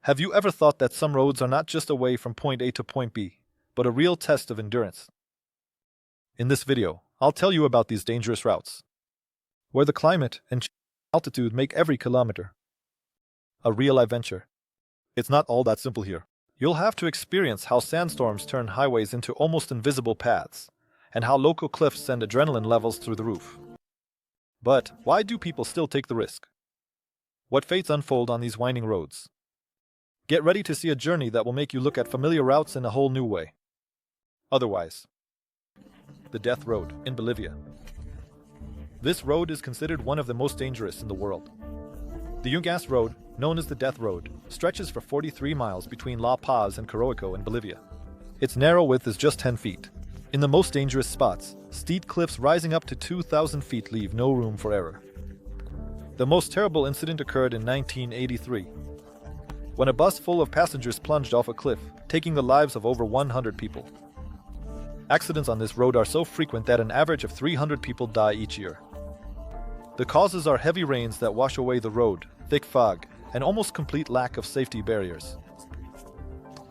Have you ever thought that some roads are not just a way from point A to point B, but a real test of endurance? In this video, I'll tell you about these dangerous routes, where the climate and altitude make every kilometer a real adventure. It's not all that simple here. You'll have to experience how sandstorms turn highways into almost invisible paths, and how local cliffs send adrenaline levels through the roof. But why do people still take the risk? What fates unfold on these winding roads? Get ready to see a journey that will make you look at familiar routes in a whole new way. Otherwise, the Death Road in Bolivia. This road is considered one of the most dangerous in the world. The Yungas Road, known as the Death Road, stretches for 43 miles between La Paz and Coroico in Bolivia. Its narrow width is just 10 feet. In the most dangerous spots, steep cliffs rising up to 2,000 feet leave no room for error. The most terrible incident occurred in 1983, when a bus full of passengers plunged off a cliff, taking the lives of over 100 people. Accidents on this road are so frequent that an average of 300 people die each year. The causes are heavy rains that wash away the road, thick fog, and almost complete lack of safety barriers.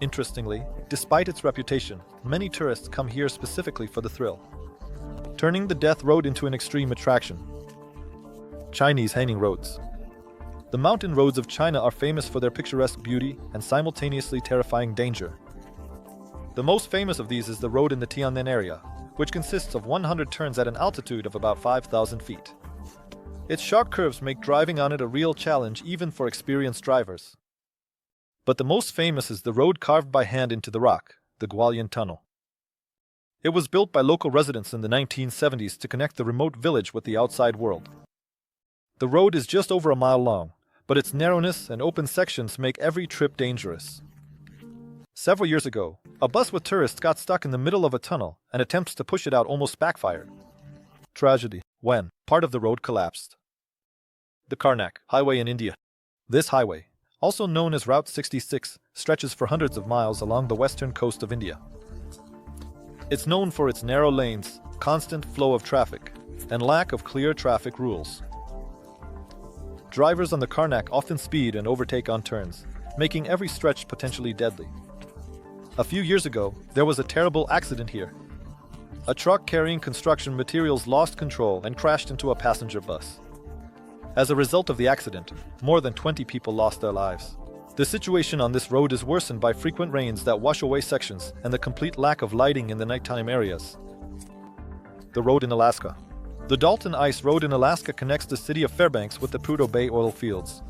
Interestingly, despite its reputation, many tourists come here specifically for the thrill, turning the Death Road into an extreme attraction. Chinese hanging roads. The mountain roads of China are famous for their picturesque beauty and simultaneously terrifying danger. The most famous of these is the road in the Tiananmen area, which consists of 100 turns at an altitude of about 5,000 feet. Its sharp curves make driving on it a real challenge even for experienced drivers. But the most famous is the road carved by hand into the rock, the Guolian Tunnel. It was built by local residents in the 1970s to connect the remote village with the outside world. The road is just over a mile long, but its narrowness and open sections make every trip dangerous. Several years ago, a bus with tourists got stuck in the middle of a tunnel, and attempts to push it out almost backfired. Tragedy when part of the road collapsed. The Karnak Highway in India. This highway, also known as Route 66, stretches for hundreds of miles along the western coast of India. It's known for its narrow lanes, constant flow of traffic, and lack of clear traffic rules. Drivers on the Karnak often speed and overtake on turns, making every stretch potentially deadly. A few years ago, there was a terrible accident here. A truck carrying construction materials lost control and crashed into a passenger bus. As a result of the accident, more than 20 people lost their lives. The situation on this road is worsened by frequent rains that wash away sections and the complete lack of lighting in the nighttime areas. The road in Alaska. The Dalton Ice Road in Alaska connects the city of Fairbanks with the Prudhoe Bay oil fields.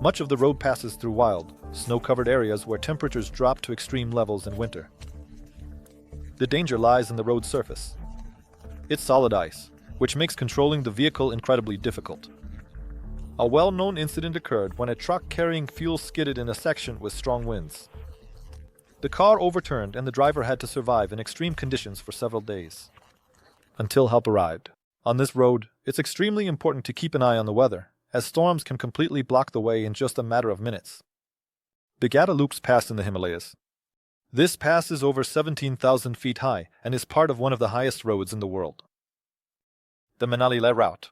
Much of the road passes through wild, snow-covered areas where temperatures drop to extreme levels in winter. The danger lies in the road's surface. It's solid ice, which makes controlling the vehicle incredibly difficult. A well-known incident occurred when a truck carrying fuel skidded in a section with strong winds. The car overturned and the driver had to survive in extreme conditions for several days, until help arrived. On this road, it's extremely important to keep an eye on the weather, as storms can completely block the way in just a matter of minutes. The Guadalupe's Pass in the Himalayas. This pass is over 17,000 feet high and is part of one of the highest roads in the world. The Manali Leh Route.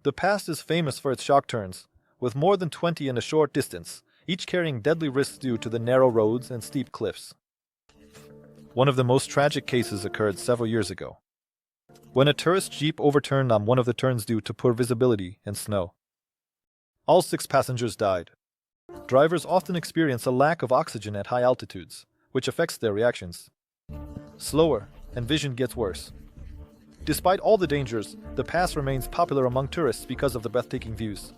The pass is famous for its shock turns, with more than 20 in a short distance, each carrying deadly risks due to the narrow roads and steep cliffs. One of the most tragic cases occurred several years ago, when a tourist jeep overturned on one of the turns due to poor visibility and snow. All 6 passengers died. Drivers often experience a lack of oxygen at high altitudes, which affects their reactions. Slower, and vision gets worse. Despite all the dangers, the pass remains popular among tourists because of the breathtaking views.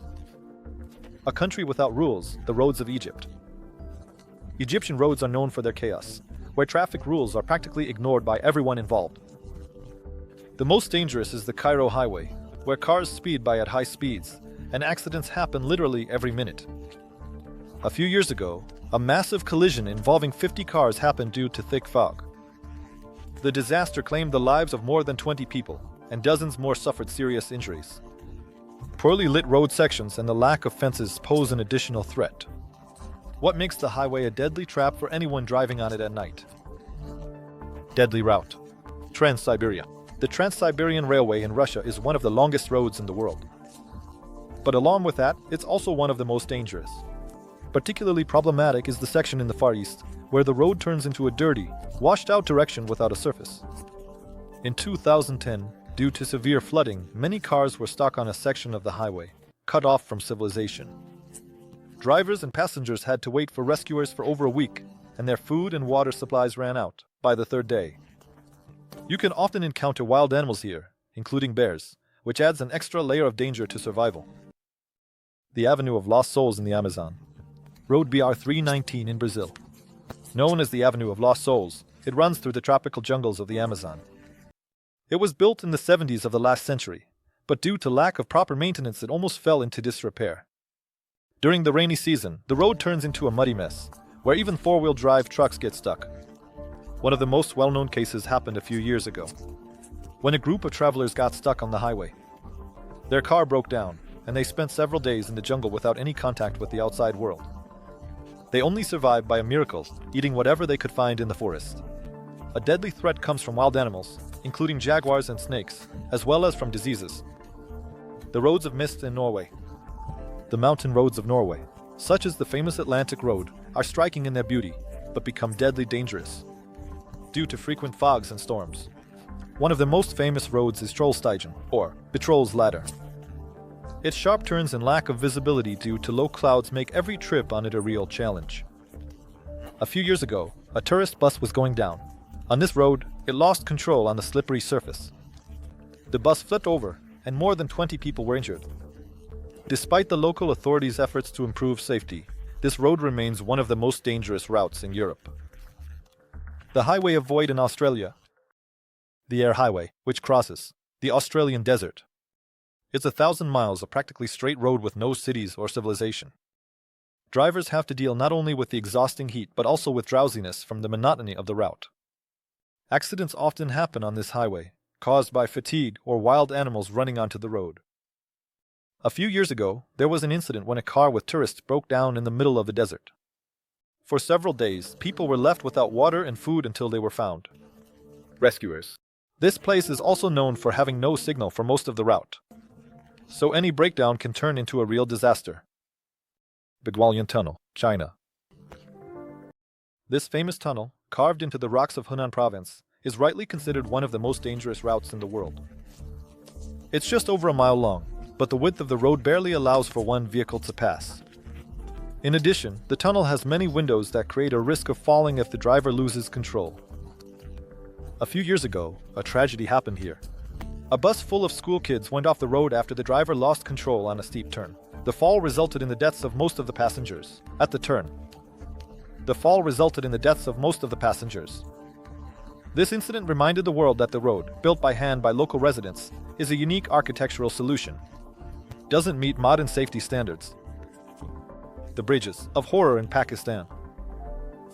A country without rules, the roads of Egypt. Egyptian roads are known for their chaos, where traffic rules are practically ignored by everyone involved. The most dangerous is the Cairo Highway, where cars speed by at high speeds, and accidents happen literally every minute. A few years ago, a massive collision involving 50 cars happened due to thick fog. The disaster claimed the lives of more than 20 people, and dozens more suffered serious injuries. Poorly lit road sections and the lack of fences pose an additional threat. What makes the highway a deadly trap for anyone driving on it at night? Deadly route. Trans-Siberia. The Trans-Siberian Railway in Russia is one of the longest roads in the world. But along with that, it's also one of the most dangerous. Particularly problematic is the section in the far east, where the road turns into a dirty, washed-out direction without a surface. In 2010, due to severe flooding, many cars were stuck on a section of the highway, cut off from civilization. Drivers and passengers had to wait for rescuers for over a week, and their food and water supplies ran out by the third day. You can often encounter wild animals here, including bears, which adds an extra layer of danger to survival. The Avenue of Lost Souls in the Amazon. Road BR-319 in Brazil. Known as the Avenue of Lost Souls, it runs through the tropical jungles of the Amazon. It was built in the 70s of the last century, but due to lack of proper maintenance it almost fell into disrepair. During the rainy season, the road turns into a muddy mess, where even four-wheel drive trucks get stuck. One of the most well-known cases happened a few years ago, when a group of travelers got stuck on the highway. Their car broke down, and they spent several days in the jungle without any contact with the outside world. They only survived by a miracle, eating whatever they could find in the forest. A deadly threat comes from wild animals, including jaguars and snakes, as well as from diseases. The roads of mist in Norway. The mountain roads of Norway, such as the famous Atlantic Road, are striking in their beauty, but become deadly dangerous due to frequent fogs and storms. One of the most famous roads is Trollstigen, or Betroll's Ladder. Its sharp turns and lack of visibility due to low clouds make every trip on it a real challenge. A few years ago, a tourist bus was going down. On this road, it lost control on the slippery surface. The bus flipped over, and more than 20 people were injured. Despite the local authorities' efforts to improve safety, this road remains one of the most dangerous routes in Europe. The Highway of Void in Australia. The Air Highway, which crosses the Australian desert. It's 1,000 miles of practically straight road with no cities or civilization. Drivers have to deal not only with the exhausting heat but also with drowsiness from the monotony of the route. Accidents often happen on this highway, caused by fatigue or wild animals running onto the road. A few years ago, there was an incident when a car with tourists broke down in the middle of the desert. For several days, people were left without water and food until they were found. Rescuers. This place is also known for having no signal for most of the route, so any breakdown can turn into a real disaster. Bagualian Tunnel, China. This famous tunnel, carved into the rocks of Hunan province, is rightly considered one of the most dangerous routes in the world. It's just over a mile long, but the width of the road barely allows for one vehicle to pass. In addition, the tunnel has many windows that create a risk of falling if the driver loses control. A few years ago, a tragedy happened here. A bus full of school kids went off the road after the driver lost control on a steep turn. The fall resulted in the deaths of most of the passengers. This incident reminded the world that the road, built by hand by local residents, is a unique architectural solution. Doesn't meet modern safety standards. The bridges of horror in Pakistan.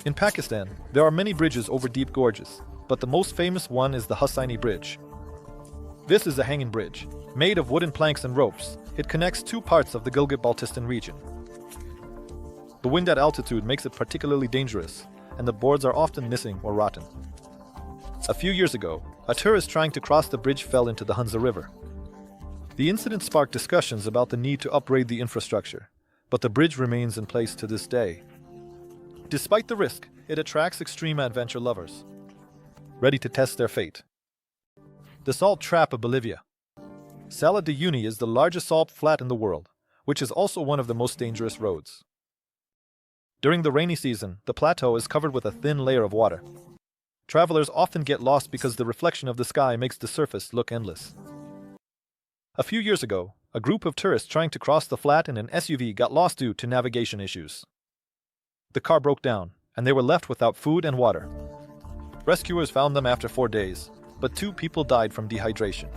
In Pakistan, there are many bridges over deep gorges, but the most famous one is the Hussaini Bridge. This is a hanging bridge, made of wooden planks and ropes. It connects two parts of the Gilgit-Baltistan region. The wind at altitude makes it particularly dangerous, and the boards are often missing or rotten. A few years ago, a tourist trying to cross the bridge fell into the Hunza River. The incident sparked discussions about the need to upgrade the infrastructure, but the bridge remains in place to this day. Despite the risk, it attracts extreme adventure lovers, ready to test their fate. The Salt Trap of Bolivia. Sala de Uyuni is the largest salt flat in the world, which is also one of the most dangerous roads. During the rainy season, the plateau is covered with a thin layer of water. Travelers often get lost because the reflection of the sky makes the surface look endless. A few years ago, a group of tourists trying to cross the flat in an SUV got lost due to navigation issues. The car broke down, and they were left without food and water. Rescuers found them after 4 days, but 2 people died from dehydration.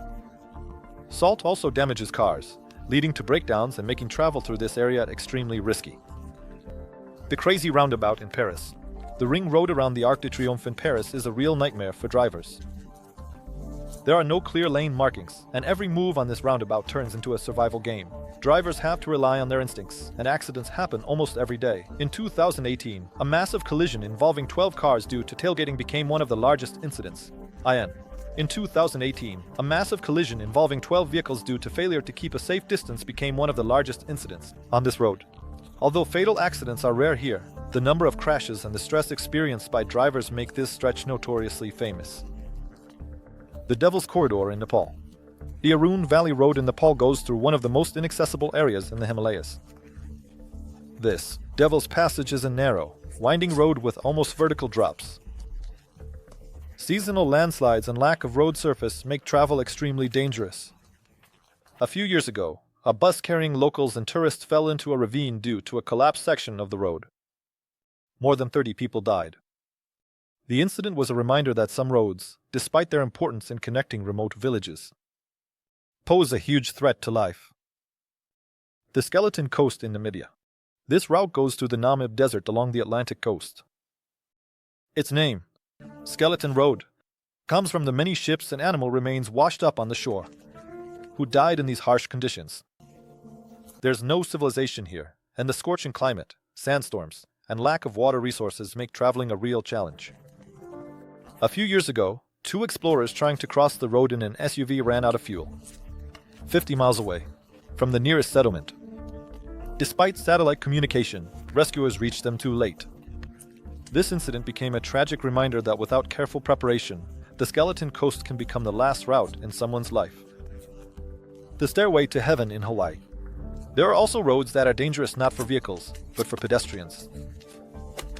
Salt also damages cars, leading to breakdowns and making travel through this area extremely risky. The crazy roundabout in Paris. The ring road around the Arc de Triomphe in Paris is a real nightmare for drivers. There are no clear lane markings, and every move on this roundabout turns into a survival game. Drivers have to rely on their instincts, and accidents happen almost every day. In 2018, a massive collision involving 12 cars due to tailgating became one of the largest incidents. In 2018, a massive collision involving 12 vehicles due to failure to keep a safe distance became one of the largest incidents on this road. Although fatal accidents are rare here, the number of crashes and the stress experienced by drivers make this stretch notoriously famous. The Devil's Corridor in Nepal. The Arun Valley Road in Nepal goes through one of the most inaccessible areas in the Himalayas. This Devil's Passage is a narrow, winding road with almost vertical drops. Seasonal landslides and lack of road surface make travel extremely dangerous. A few years ago, a bus carrying locals and tourists fell into a ravine due to a collapsed section of the road. More than 30 people died. The incident was a reminder that some roads, despite their importance in connecting remote villages, pose a huge threat to life. The Skeleton Coast in Namibia. This route goes through the Namib Desert along the Atlantic coast. Its name, Skeleton Road, comes from the many ships and animal remains washed up on the shore, who died in these harsh conditions. There's no civilization here, and the scorching climate, sandstorms, and lack of water resources make traveling a real challenge. A few years ago, 2 explorers trying to cross the road in an SUV ran out of fuel, 50 miles away from the nearest settlement. Despite satellite communication, rescuers reached them too late. This incident became a tragic reminder that without careful preparation, the Skeleton Coast can become the last route in someone's life. The Stairway to Heaven in Hawaii. There are also roads that are dangerous not for vehicles, but for pedestrians.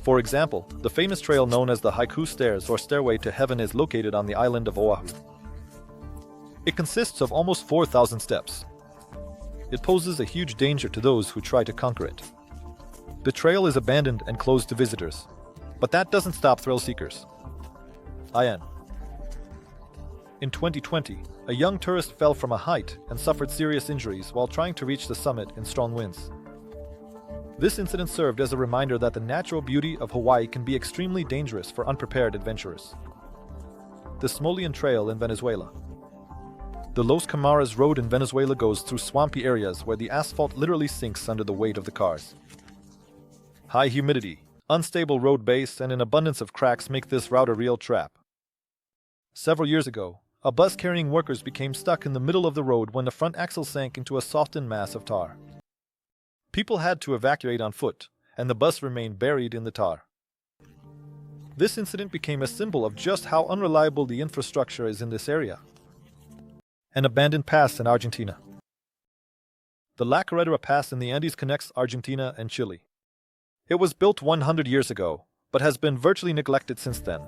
For example, the famous trail known as the Haiku Stairs or Stairway to Heaven is located on the island of Oahu. It consists of almost 4,000 steps. It poses a huge danger to those who try to conquer it. The trail is abandoned and closed to visitors, but that doesn't stop thrill seekers. In 2020, a young tourist fell from a height and suffered serious injuries while trying to reach the summit in strong winds. This incident served as a reminder that the natural beauty of Hawaii can be extremely dangerous for unprepared adventurers. The Smolean Trail in Venezuela. The Los Camaras Road in Venezuela goes through swampy areas where the asphalt literally sinks under the weight of the cars. High humidity, unstable road base, and an abundance of cracks make this route a real trap. Several years ago, a bus carrying workers became stuck in the middle of the road when the front axle sank into a softened mass of tar. People had to evacuate on foot, and the bus remained buried in the tar. This incident became a symbol of just how unreliable the infrastructure is in this area. An abandoned pass in Argentina. The La Carretera Pass in the Andes connects Argentina and Chile. It was built 100 years ago, but has been virtually neglected since then.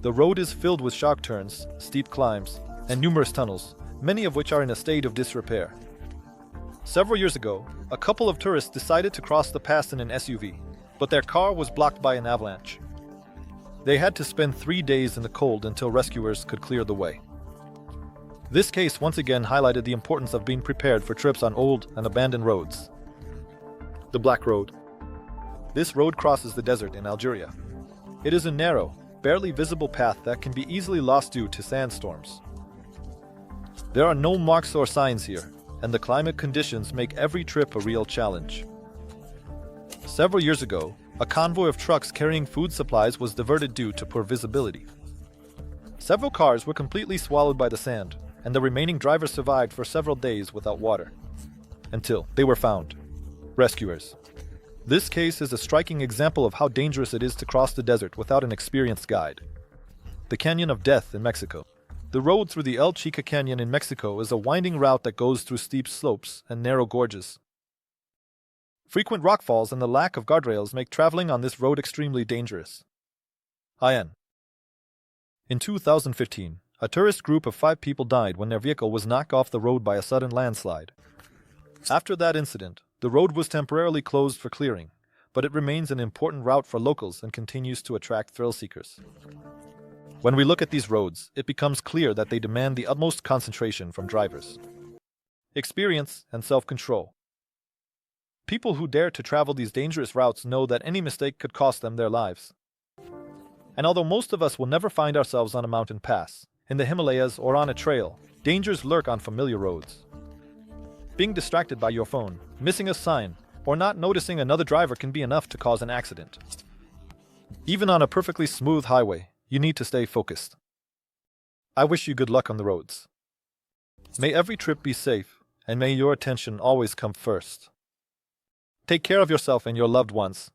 The road is filled with sharp turns, steep climbs, and numerous tunnels, many of which are in a state of disrepair. Several years ago, a couple of tourists decided to cross the pass in an SUV, but their car was blocked by an avalanche. They had to spend 3 days in the cold until rescuers could clear the way. This case once again highlighted the importance of being prepared for trips on old and abandoned roads. The Black Road. This road crosses the desert in Algeria. It is a narrow, barely visible path that can be easily lost due to sandstorms. There are no marks or signs here, and the climate conditions make every trip a real challenge. Several years ago, a convoy of trucks carrying food supplies was diverted due to poor visibility. Several cars were completely swallowed by the sand, and the remaining drivers survived for several days without water, until they were found. Rescuers. This case is a striking example of how dangerous it is to cross the desert without an experienced guide. The Canyon of Death in Mexico. The road through the El Chica Canyon in Mexico is a winding route that goes through steep slopes and narrow gorges. Frequent rockfalls and the lack of guardrails make traveling on this road extremely dangerous. In 2015, a tourist group of 5 people died when their vehicle was knocked off the road by a sudden landslide. After that incident, the road was temporarily closed for clearing, but it remains an important route for locals and continues to attract thrill seekers. When we look at these roads, it becomes clear that they demand the utmost concentration from drivers, experience, and self-control. People who dare to travel these dangerous routes know that any mistake could cost them their lives. And although most of us will never find ourselves on a mountain pass, in the Himalayas, or on a trail, dangers lurk on familiar roads. Being distracted by your phone, missing a sign, or not noticing another driver can be enough to cause an accident. Even on a perfectly smooth highway, you need to stay focused. I wish you good luck on the roads. May every trip be safe, and may your attention always come first. Take care of yourself and your loved ones.